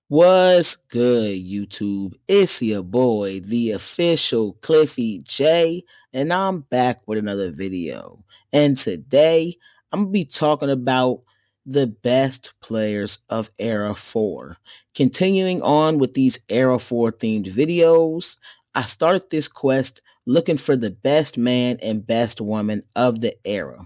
What's good, YouTube? It's your boy, the official Cliffy J, and I'm back with another video. And today, I'm gonna be talking about the best players of Era 4. Continuing on with these Era 4 themed videos, I started this quest looking for the best man and best woman of the era.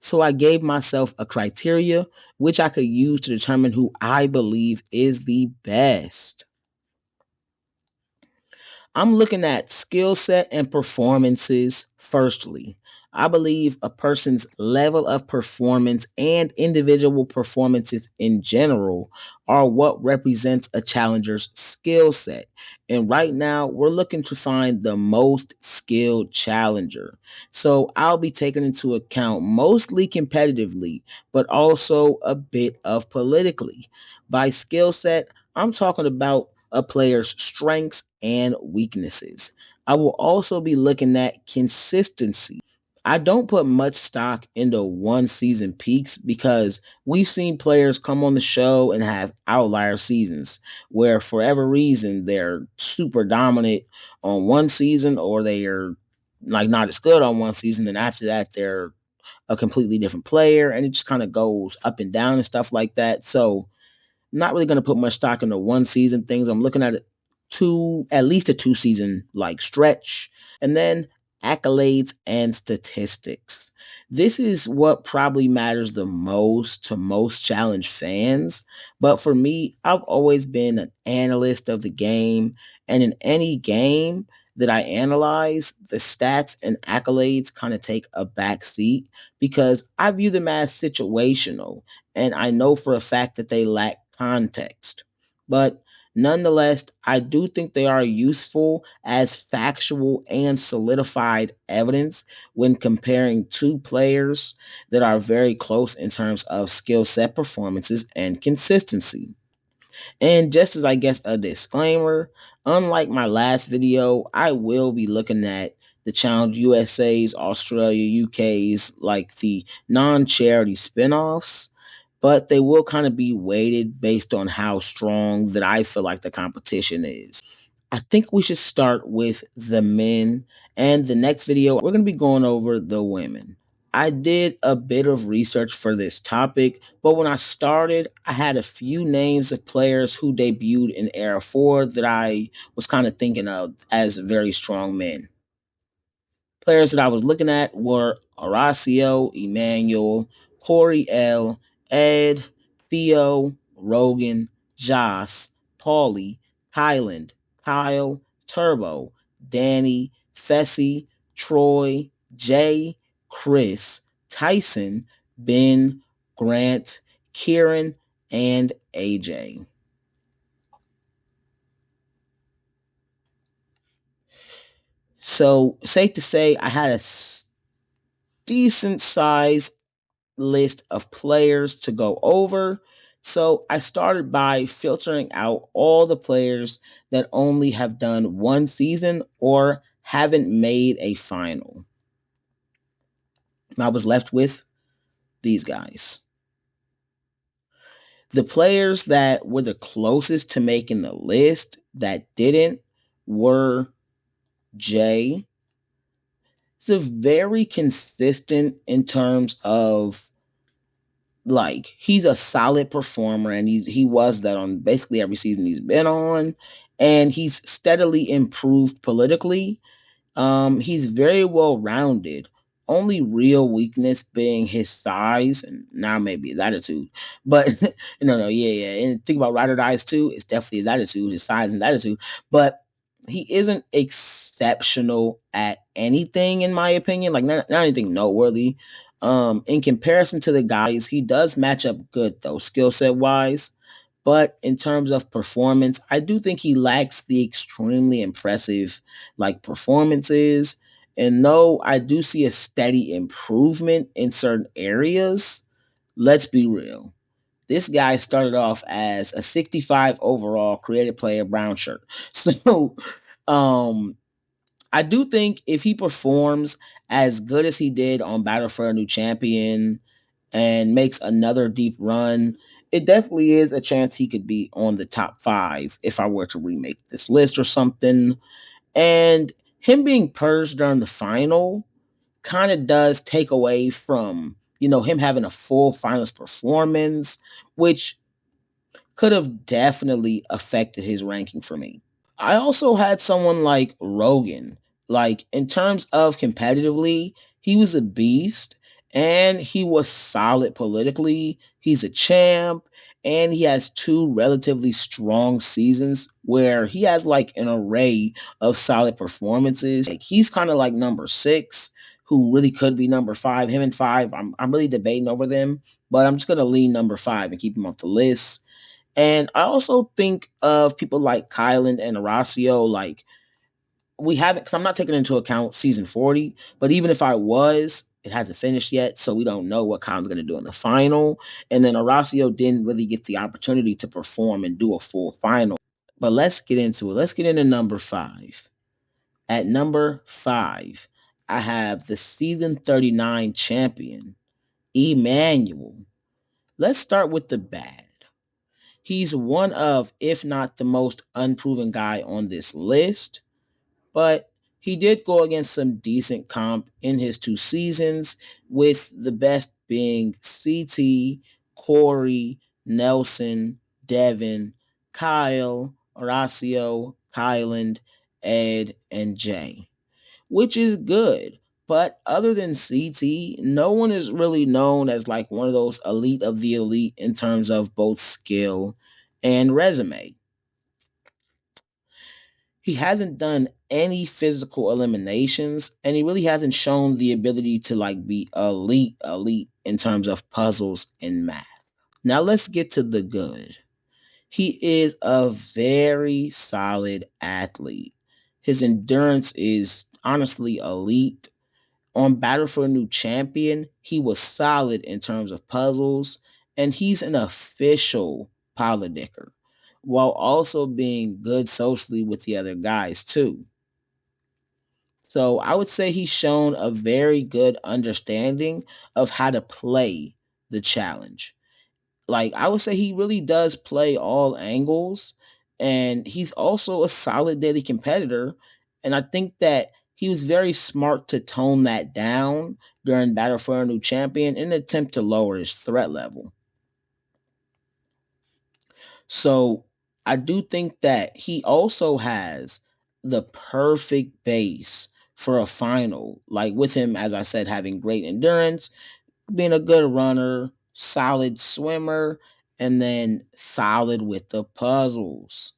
So I gave myself a criteria which I could use to determine who I believe is the best. I'm looking at skill set and performances firstly. I believe a person's level of performance and individual performances in general are what represents a challenger's skill set. And right now, we're looking to find the most skilled challenger. So I'll be taking into account mostly competitively, but also a bit of politically. By skill set, I'm talking about a player's strengths and weaknesses. I will also be looking at consistency. I don't put much stock into one season peaks because we've seen players come on the show and have outlier seasons where, for whatever reason, they're super dominant on one season or they are like not as good on one season. Then after that, they're a completely different player and it just kind of goes up and down and stuff like that. So not really going to put much stock into one season things. I'm looking at at least a 2 season like stretch, and then accolades and statistics. This is what probably matters the most to most challenge fans. But for me, I've always been an analyst of the game, and in any game that I analyze, the stats and accolades kind of take a back seat because I view them as situational and I know for a fact that they lack context. But nonetheless, I do think they are useful as factual and solidified evidence when comparing two players that are very close in terms of skill set performances and consistency. And just as I guess a disclaimer, unlike my last video, I will be looking at the Challenge USA's, Australia, UK's, like the non charity spinoffs, but they will kind of be weighted based on how strong that I feel like the competition is. I think we should start with the men, and the next video, we're going to be going over the women. I did a bit of research for this topic, but when I started, I had a few names of players who debuted in Era 4 that I was kind of thinking of as very strong men. Players that I was looking at were Horacio, Emmanuel, Corey L, Ed, Theo, Rogan, Joss, Paulie, Kyland, Kyle, Turbo, Danny, Fessy, Troy, Jay, Chris, Tyson, Ben, Grant, Kieran, and AJ. So, safe to say, I had a decent size list of players to go over. So I started by filtering out all the players that only have done one season or haven't made a final. I was left with these guys. The players that were the closest to making the list that didn't were Jay. It's a very consistent in terms of like he's a solid performer and he was that on basically every season he's been on, and he's steadily improved politically. He's very well rounded, only real weakness being his size and now maybe his attitude. But yeah, and think about ride or dies too, it's definitely his attitude, his size and attitude. But he isn't exceptional at anything in my opinion, like not anything noteworthy. In comparison to the guys, he does match up good though, skill set wise. But in terms of performance, I do think he lacks the extremely impressive like performances. And though I do see a steady improvement in certain areas, let's be real. This guy started off as a 65 overall creative player brown shirt. So um I do think if he performs as good as he did on Battle for a New Champion and makes another deep run it definitely is a chance he could be on the top five if I were to remake this list or something. And him being purged during the final kind of does take away from, him having a full finals performance, which could have definitely affected his ranking for me. I also had someone like Rogan. Like, in terms of competitively, he was a beast and he was solid politically. He's a champ and he has two relatively strong seasons where he has like an array of solid performances. Like, he's kind of like number six, who really could be number five. Him and five, I'm really debating over them, but I'm just going to lean number five and keep him off the list. And I also think of people like Kylan and Horacio. Like, we haven't, because I'm not taking into account season 40, but even if I was, it hasn't finished yet. So we don't know what Kylan's going to do in the final. And then Horacio didn't really get the opportunity to perform and do a full final. But let's get into it. Let's get into number five. At number five, I have the season 39 champion, Emmanuel. Let's start with the bad. He's one of, if not the most unproven guy on this list, but he did go against some decent comp in his two seasons, with the best being CT, Corey, Nelson, Devin, Kyle, Horacio, Kyland, Ed, and Jay, which is good. But other than CT, no one is really known as like one of those elite of the elite in terms of both skill and resume. He hasn't done any physical eliminations, and he really hasn't shown the ability to like be elite in terms of puzzles and math. Now let's get to the good. He is a very solid athlete. His endurance is honestly elite. On Battle for a New Champion, he was solid in terms of puzzles, and he's an official politicker, while also being good socially with the other guys too. So I would say he's shown a very good understanding of how to play the challenge. Like, I would say he really does play all angles, and he's also a solid daily competitor. And I think that he was very smart to tone that down during Battle for a New Champion in an attempt to lower his threat level. So I do think that he also has the perfect base for a final. Like, with him, as I said, having great endurance, being a good runner, solid swimmer, and then solid with the puzzles.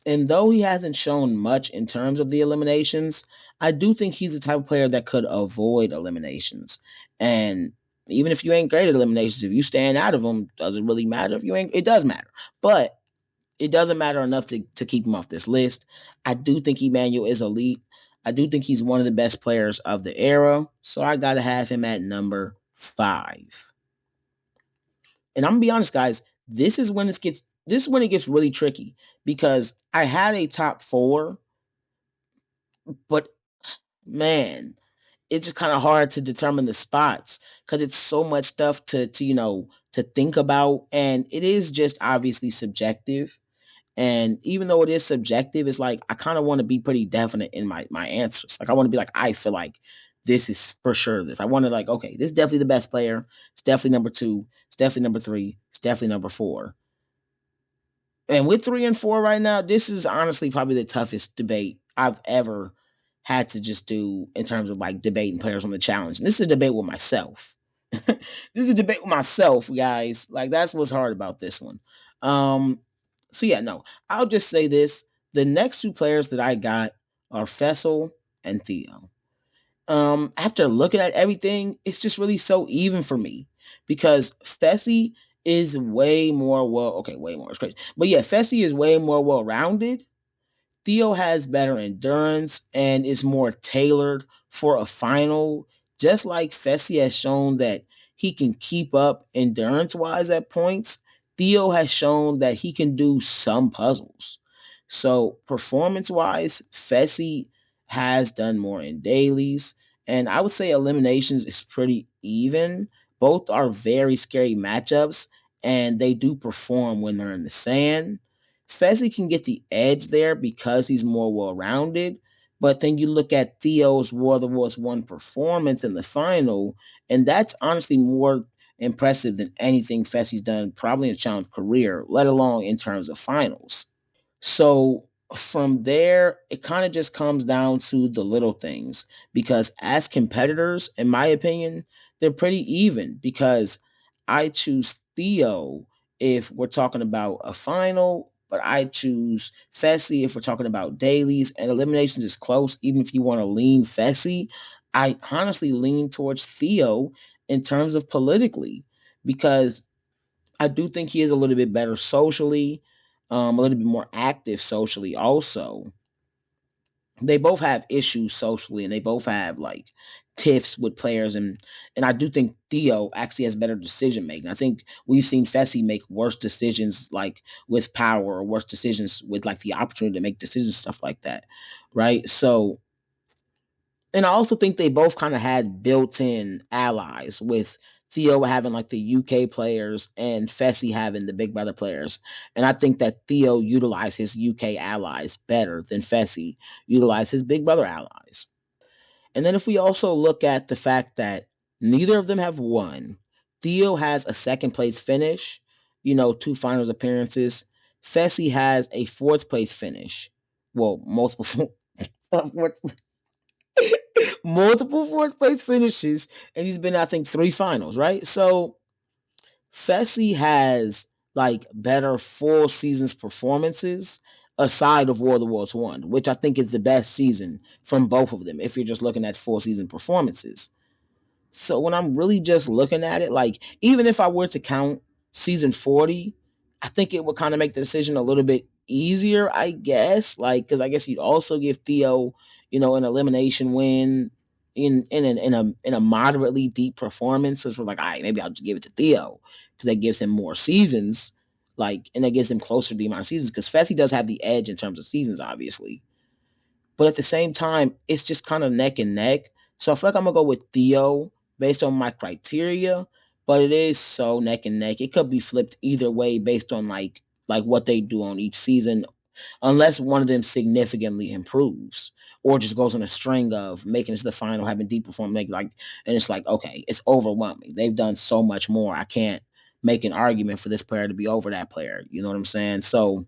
And though he hasn't shown much in terms of the eliminations, I do think he's the type of player that could avoid eliminations. And even if you ain't great at eliminations, if you stand out of them, does it really matter if you ain't? It does matter. But it doesn't matter enough to keep him off this list. I do think Emmanuel is elite. I do think he's one of the best players of the era. So I got to have him at number five. And I'm gonna be honest, guys. This is when it gets really tricky, because I had a top four, but man, it's just kind of hard to determine the spots because it's so much stuff to think about, and it is just obviously subjective. And even though it is subjective, it's like I kind of want to be pretty definite in my answers. Like, I want to be like, I feel like this is for sure this. I want to, like, okay, this is definitely the best player. It's definitely number two. It's definitely number three. It's definitely number four. And with three and four right now, this is honestly probably the toughest debate I've ever had to just do in terms of like debating players on the challenge. And this is a debate with myself. This is a debate with myself, guys. Like, that's what's hard about this one. Um, so yeah, no, I'll just say this. The next two players that I got are Fessel and Theo. After looking at everything, it's just really so even for me, because Fessy is way more well, okay, way more, it's crazy. But yeah, Fessy is way more well rounded. Theo has better endurance and is more tailored for a final, just like Fessy has shown that he can keep up endurance wise at points. Theo has shown that he can do some puzzles. So, performance wise, Fessy has done more in dailies. And I would say eliminations is pretty even. Both are very scary matchups. and they do perform when they're in the sand. Fezzi can get the edge there because he's more well rounded. But then you look at Theo's War of the Worlds 1 performance in the final, and that's honestly more impressive than anything Fezzi's done probably in a challenge career, let alone in terms of finals. So from there, it kind of just comes down to the little things because as competitors, in my opinion, they're pretty even because I choose Theo if we're talking about a final, but I choose Fessy if we're talking about dailies and eliminations is close. Even if you want to lean Fessy, I honestly lean towards Theo in terms of politically because I do think he is a little bit better socially, a little bit more active socially. Also, they both have issues socially, and they both have like tiffs with players, and I do think Theo actually has better decision making. I think we've seen Fessy make worse decisions like with power or worse decisions with like the opportunity to make decisions, stuff like that, right? So and I also think they both kind of had built-in allies with Theo having like the UK players and Fessy having the Big Brother players. And I think that Theo utilized his UK allies better than Fessy utilized his Big Brother allies. And then if we also look at the fact that neither of them have won, Theo has a second place finish, two finals appearances. Fessy has a fourth place finish. Well, multiple multiple fourth place finishes, and he's been, I think, three finals, right? So Fessy has like better full seasons performances aside of War of the Worlds 1, which I think is the best season from both of them if you're just looking at full season performances. So when I'm really just looking at it, like even if I were to count season 40, I think it would kind of make the decision a little bit easier, I guess. Like, because I guess you'd also give Theo, an elimination win in a moderately deep performance. So we're like, all right, maybe I'll just give it to Theo because that gives him more seasons, like, and that gives him closer to the amount of seasons. Because Fessy does have the edge in terms of seasons, obviously. But at the same time, it's just kind of neck and neck. So I feel like I'm gonna go with Theo based on my criteria, but it is so neck and neck. It could be flipped either way based on like what they do on each season, unless one of them significantly improves or just goes on a string of making it to the final, having deep performance, and it's like okay, it's overwhelming. They've done so much more. I can't make an argument for this player to be over that player. You know what I'm saying? So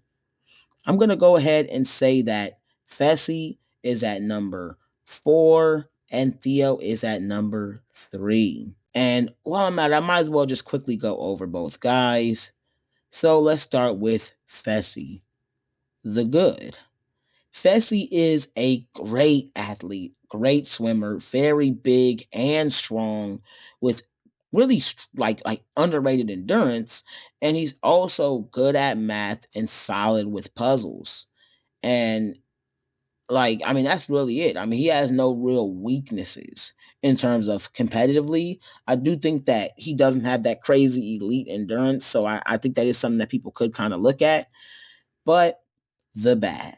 I'm going to go ahead and say that Fessy is at number 4 and Theo is at number 3. And while I'm at it, I might as well just quickly go over both guys. So let's start with Fessy, the good. Fessy is a great athlete, great swimmer, very big and strong with really like underrated endurance, and he's also good at math and solid with puzzles. And I mean, that's really it. I mean, he has no real weaknesses in terms of competitively. I do think that he doesn't have that crazy elite endurance. So I think that is something that people could kind of look at. But the bad,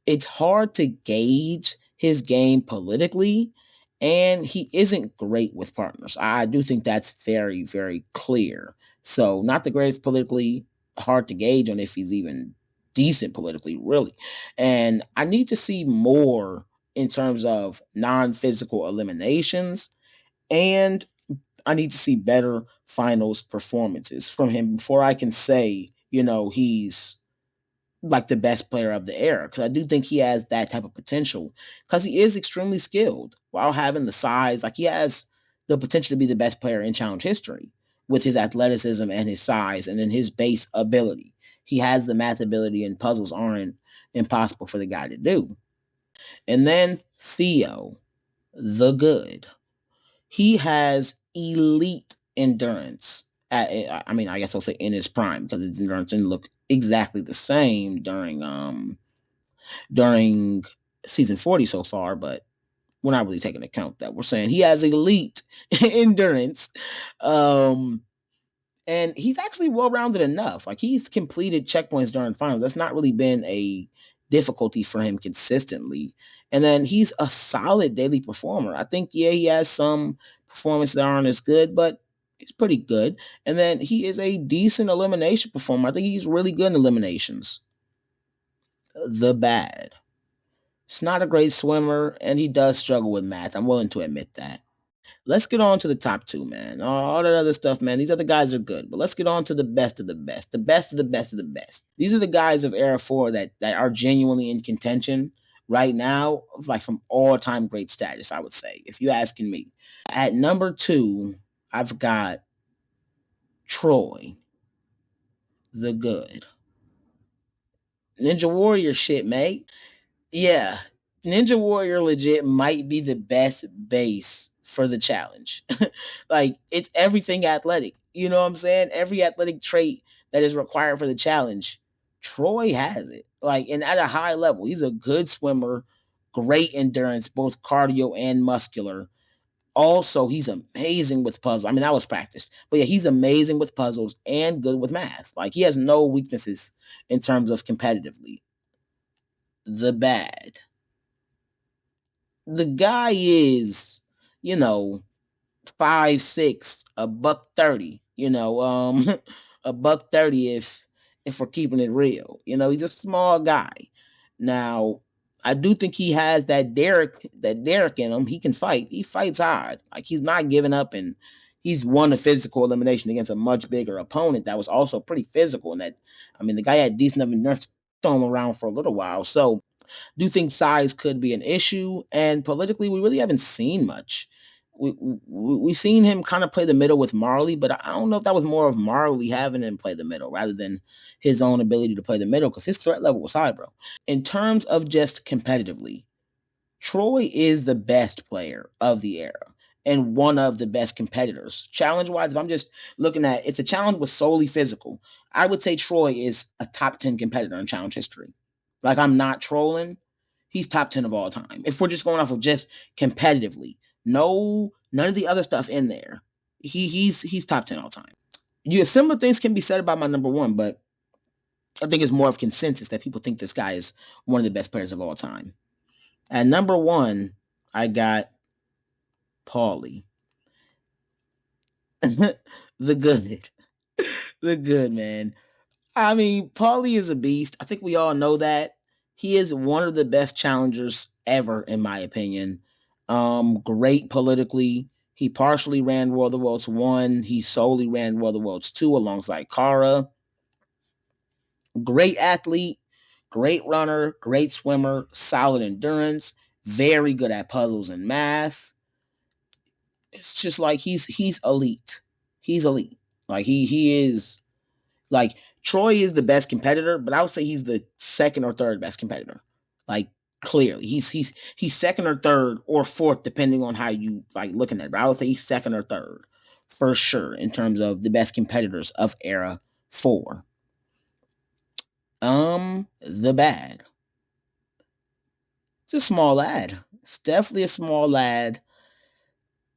it's hard to gauge his game politically, and he isn't great with partners. I do think that's very, very clear. So, not the greatest politically, hard to gauge on if he's even decent politically, really. And I need to see more in terms of non physical eliminations, and I need to see better finals performances from him before I can say, he's like the best player of the era because I do think he has that type of potential because he is extremely skilled while having the size. Like he has the potential to be the best player in challenge history with his athleticism and his size and then his base ability. He has the math ability and puzzles aren't impossible for the guy to do. And then Theo, the good. He has elite endurance. I mean, I guess I'll say in his prime because his endurance didn't look exactly the same during season 40 so far, but we're not really taking account that. We're saying he has elite endurance. Um, and he's actually well rounded enough. Like he's completed checkpoints during finals. That's not really been a difficulty for him consistently. And then he's a solid daily performer. I think, yeah, he has some performances that aren't as good, but He's pretty good. And then he is a decent elimination performer. I think he's really good in eliminations. The bad. He's not a great swimmer, and he does struggle with math. I'm willing to admit that. Let's get on to the top two, man. All that other stuff, man. These other guys are good, but let's get on to the best of the best, the best of the best of the best. These are the guys of Era Four that are genuinely in contention right now, like from all time great status. I would say, if you asking me, at number two, I've got Troy, the good Ninja Warrior shit, mate. Yeah, Ninja Warrior legit might be the best base for the challenge. Like it's everything athletic. You know what I'm saying? Every athletic trait that is required for the challenge, Troy has it. Like and at a high level, he's a good swimmer, great endurance, both cardio and muscular. Also, he's amazing with puzzles. I mean, that was practice, but yeah, he's amazing with puzzles and good with math. Like he has no weaknesses in terms of competitively. The bad. The guy is, you know, 5'6", $130. $130 if we're keeping it real. He's a small guy. Now, I do think he has that Derek in him. He can fight. He fights hard. Like he's not giving up, and he's won a physical elimination against a much bigger opponent that was also pretty physical. And that, I mean, the guy had decent enough endurance to throw him around for a little while. So do think size could be an issue, and politically, we really haven't seen much. We've seen him kind of play the middle with Marley, but I don't know if that was more of Marley having him play the middle rather than his own ability to play the middle because his threat level was high, bro. In terms of just competitively, Troy is the best player of the era and one of the best competitors. Challenge wise, if I'm just looking at if the challenge was solely physical, I would say Troy is a top 10 competitor in challenge history. Like I'm not trolling. He's top 10 of all time. If we're just going off of just competitively, none of the other stuff in there. He's top 10 all time. Similar things can be said about my number one, but I think it's more of consensus that people think this guy is one of the best players of all time. At number one, I got Paulie. The good. The good, man. I mean, Paulie is a beast. I think we all know that. He is one of the best challengers ever, in my opinion. Great politically. He partially ran World of Worlds 1. He solely ran World of Worlds 2 alongside Kara. Great athlete, great runner, great swimmer, solid endurance, very good at puzzles and math. It's just like he's elite. He's elite. Like he is like Troy is the best competitor, but I would say he's the second or third best competitor. Like clearly, he's second or third or fourth depending on how you like looking at it. But I would say he's second or third for sure in terms of the best competitors of era 4. The bad. It's a small lad. It's definitely a small lad.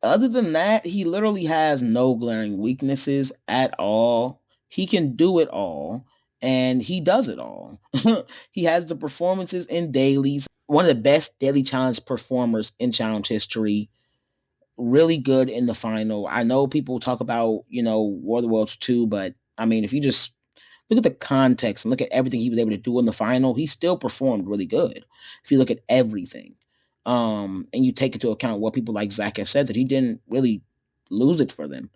Other than that, he literally has no glaring weaknesses at all. He can do it all, and he does it all. He has the performances in dailies, one of the best daily challenge performers in challenge history. Really good in the final. I know people talk about, War of the Worlds 2, but I mean, if you just look at the context and look at everything he was able to do in the final, he still performed really good. If you look at everything, and you take into account what people like Zach have said that he didn't really lose it for them.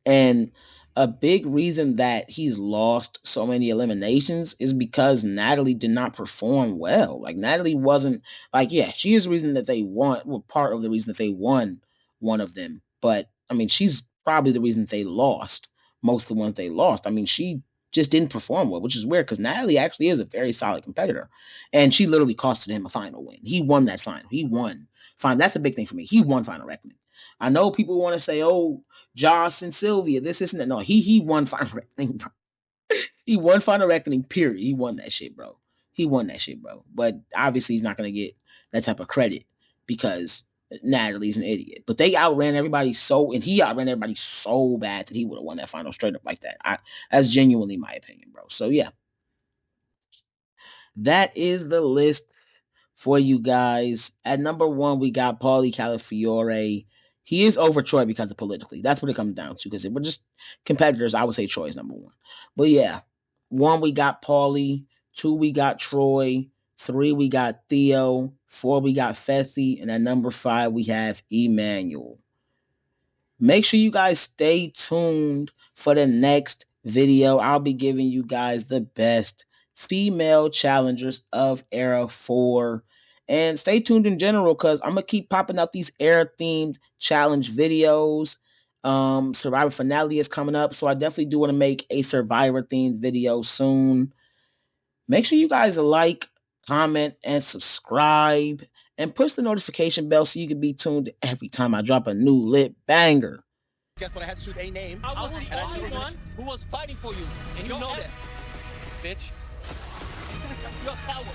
And a big reason that he's lost so many eliminations is because Natalie did not perform well. Like Natalie wasn't like, yeah, she is the reason that they won. Well, part of the reason that they won one of them. But I mean, she's probably the reason that they lost most of the ones they lost. I mean, she just didn't perform well, which is weird because Natalie actually is a very solid competitor. And she literally costed him a final win. He won that final. He won. Fine. That's a big thing for me. He won Final Reckoning. I know people want to say, oh, Joss and Sylvia, this isn't that. No, he won Final Reckoning, bro. He won Final Reckoning, period. He won that shit, bro. He won that shit, bro. But obviously he's not gonna get that type of credit because Natalie's an idiot. But they outran everybody and he outran everybody so bad that he would have won that final straight up like that. That's genuinely my opinion, bro. So yeah, that is the list for you guys. At number one, we got Paulie Calafiore. He is over Troy because of politically. That's what it comes down to. Because if we're just competitors, I would say Troy is number one. But yeah, 1, we got Paulie. 2, we got Troy. 3, we got Theo. 4, we got Fessy. And at number 5, we have Emmanuel. Make sure you guys stay tuned for the next video. I'll be giving you guys the best female challengers of Era 4. And stay tuned in general because I'm going to keep popping out these Era-themed challenge videos. Survivor finale is coming up, so I definitely do want to make a Survivor-themed video soon. Make sure you guys like, comment, and subscribe. And push the notification bell so you can be tuned every time I drop a new lit banger. Guess what? I had to choose a name. I was the only one who was fighting for you, and you know that, bitch. You're a coward.